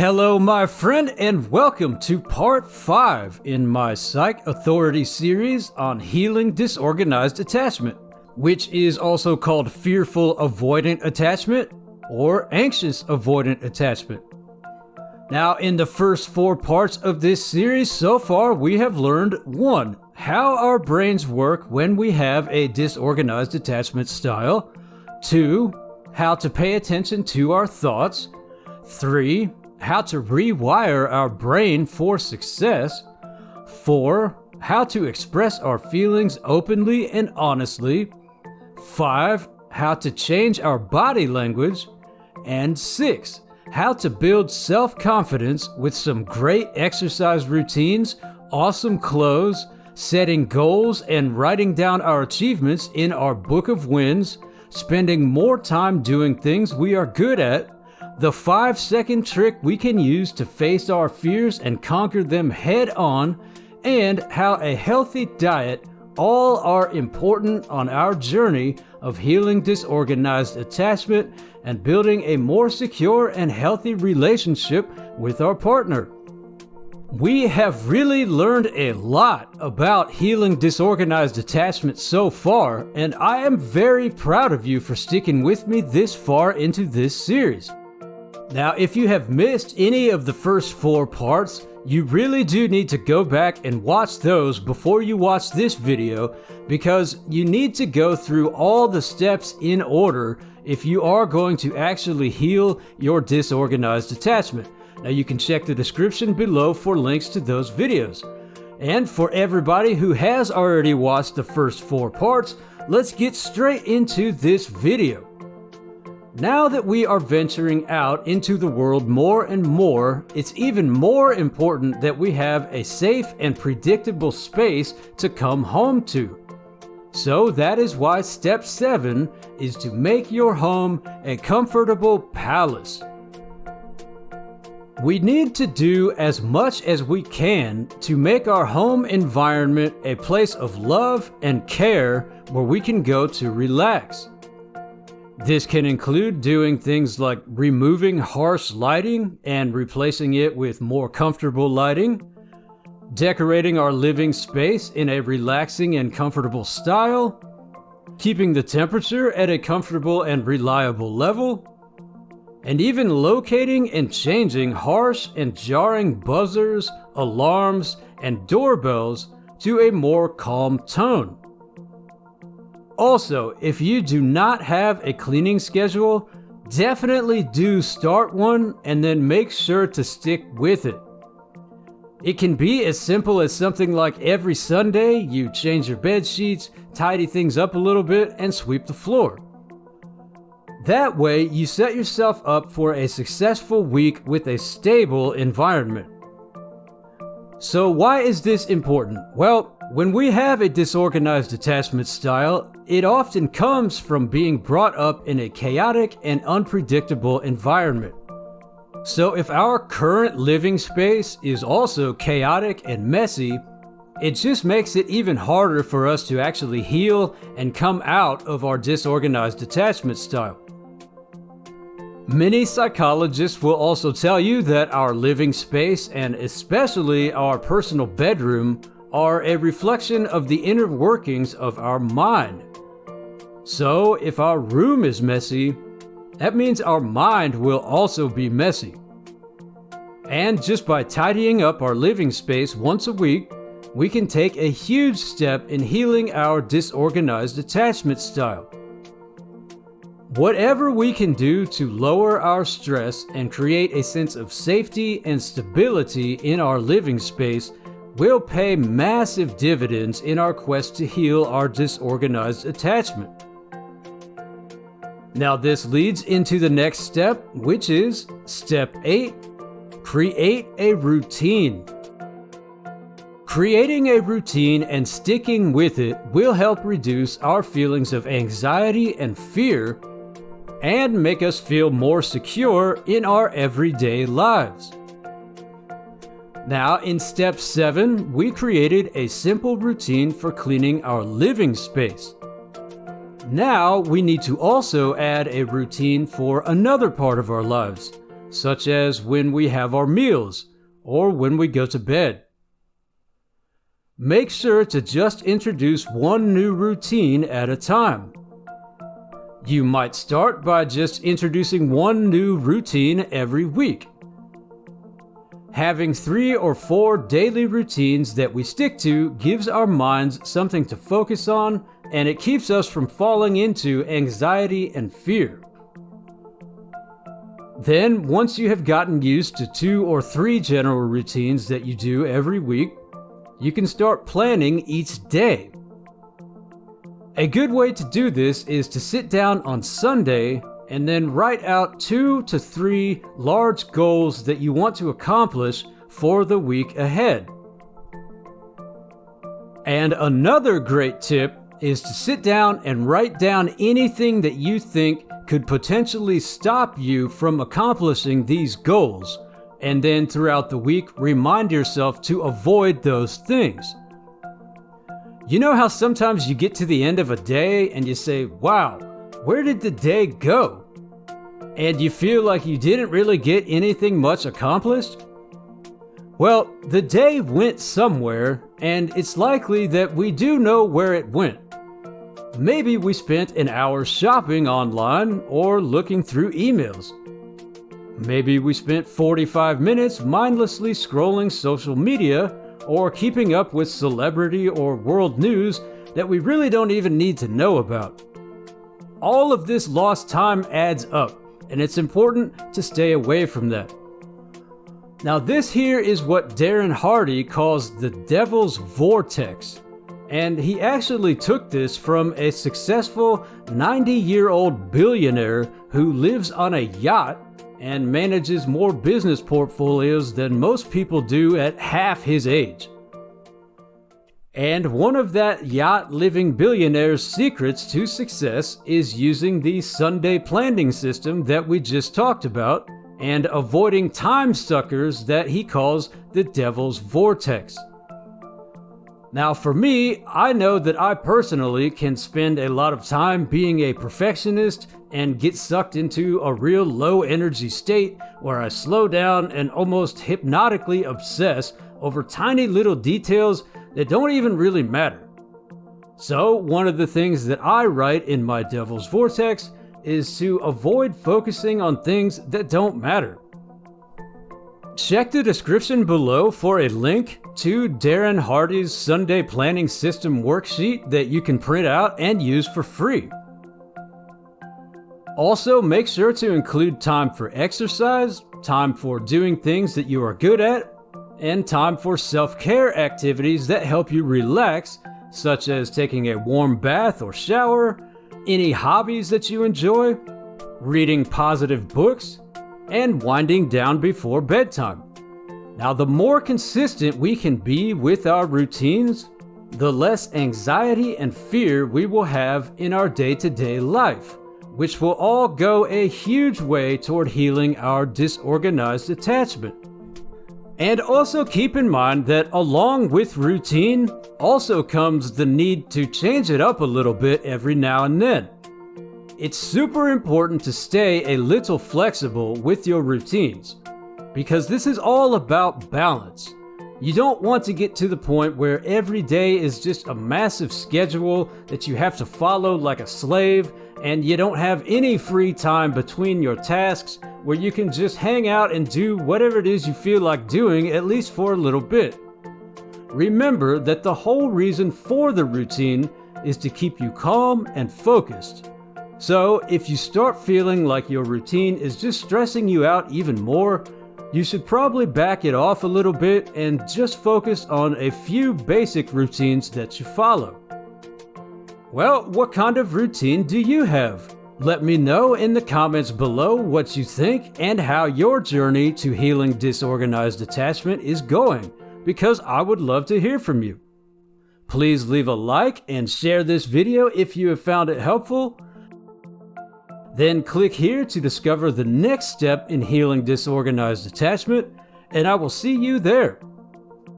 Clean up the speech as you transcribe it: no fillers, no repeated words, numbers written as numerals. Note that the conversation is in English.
Hello, my friend, and welcome to part 5 in my Psych Authority series on healing disorganized attachment, which is also called fearful avoidant attachment or anxious avoidant attachment. Now, in the first 4 parts of this series so far, we have learned 1. How our brains work when we have a disorganized attachment style. 2. How to pay attention to our thoughts. 3. How to rewire our brain for success. 4. How to express our feelings openly and honestly. 5. How to change our body language. And 6. How to build self-confidence with some great exercise routines, awesome clothes, setting goals and writing down our achievements in our book of wins, spending more time doing things we are good at, the 5-second trick we can use to face our fears and conquer them head on, and how a healthy diet all are important on our journey of healing disorganized attachment and building a more secure and healthy relationship with our partner. We have really learned a lot about healing disorganized attachment so far, and I am very proud of you for sticking with me this far into this series. Now, if you have missed any of the first 4 parts, you really do need to go back and watch those before you watch this video, because you need to go through all the steps in order if you are going to actually heal your disorganized attachment. Now, you can check the description below for links to those videos. And for everybody who has already watched the first 4 parts, let's get straight into this video. Now that we are venturing out into the world more and more, it's even more important that we have a safe and predictable space to come home to. So that is why step 7 is to make your home a comfortable palace. We need to do as much as we can to make our home environment a place of love and care where we can go to relax. This can include doing things like removing harsh lighting and replacing it with more comfortable lighting, decorating our living space in a relaxing and comfortable style, keeping the temperature at a comfortable and reliable level, and even locating and changing harsh and jarring buzzers, alarms, and doorbells to a more calm tone. Also, if you do not have a cleaning schedule, definitely do start one and then make sure to stick with it. It can be as simple as something like every Sunday you change your bed sheets, tidy things up a little bit, and sweep the floor. That way, you set yourself up for a successful week with a stable environment. So why is this important? Well, when we have a disorganized attachment style, it often comes from being brought up in a chaotic and unpredictable environment. So if our current living space is also chaotic and messy, it just makes it even harder for us to actually heal and come out of our disorganized attachment style. Many psychologists will also tell you that our living space, and especially our personal bedroom, are a reflection of the inner workings of our mind. So if our room is messy, that means our mind will also be messy. And just by tidying up our living space once a week, we can take a huge step in healing our disorganized attachment style. Whatever we can do to lower our stress and create a sense of safety and stability in our living space will pay massive dividends in our quest to heal our disorganized attachment. Now this leads into the next step, which is step 8, create a routine. Creating a routine and sticking with it will help reduce our feelings of anxiety and fear and make us feel more secure in our everyday lives. Now, in step 7, we created a simple routine for cleaning our living space. Now, we need to also add a routine for another part of our lives, such as when we have our meals or when we go to bed. Make sure to just introduce one new routine at a time. You might start by just introducing one new routine every week. Having 3 or 4 daily routines that we stick to gives our minds something to focus on, and it keeps us from falling into anxiety and fear. Then, once you have gotten used to 2 or 3 general routines that you do every week, you can start planning each day. A good way to do this is to sit down on Sunday and then write out 2 to 3 large goals that you want to accomplish for the week ahead. And another great tip is to sit down and write down anything that you think could potentially stop you from accomplishing these goals, and then throughout the week remind yourself to avoid those things. You know how sometimes you get to the end of a day and you say, wow, where did the day go? And you feel like you didn't really get anything much accomplished? Well, the day went somewhere, and it's likely that we do know where it went. Maybe we spent an hour shopping online or looking through emails. Maybe we spent 45 minutes mindlessly scrolling social media or keeping up with celebrity or world news that we really don't even need to know about. All of this lost time adds up, and it's important to stay away from that. Now, this here is what Darren Hardy calls the devil's vortex, and he actually took this from a successful 90-year-old billionaire who lives on a yacht and manages more business portfolios than most people do at half his age. And one of that yacht-living billionaire's secrets to success is using the Sunday planning system that we just talked about and avoiding time suckers that he calls the devil's vortex. Now for me, I know that I personally can spend a lot of time being a perfectionist and get sucked into a real low energy state where I slow down and almost hypnotically obsess over tiny little details that don't even really matter. So one of the things that I write in my devil's vortex is to avoid focusing on things that don't matter. Check the description below for a link to Darren Hardy's Sunday Planning System worksheet that you can print out and use for free. Also, make sure to include time for exercise, time for doing things that you are good at, and time for self-care activities that help you relax, such as taking a warm bath or shower, any hobbies that you enjoy, reading positive books, and winding down before bedtime. Now, the more consistent we can be with our routines, the less anxiety and fear we will have in our day-to-day life, which will all go a huge way toward healing our disorganized attachment. And also keep in mind that along with routine also comes the need to change it up a little bit every now and then. It's super important to stay a little flexible with your routines, because this is all about balance. You don't want to get to the point where every day is just a massive schedule that you have to follow like a slave, and you don't have any free time between your tasks where you can just hang out and do whatever it is you feel like doing, at least for a little bit. Remember that the whole reason for the routine is to keep you calm and focused. So if you start feeling like your routine is just stressing you out even more, you should probably back it off a little bit and just focus on a few basic routines that you follow. Well, what kind of routine do you have? Let me know in the comments below what you think and how your journey to healing disorganized attachment is going, because I would love to hear from you. Please leave a like and share this video if you have found it helpful. Then click here to discover the next step in healing disorganized attachment, and I will see you there.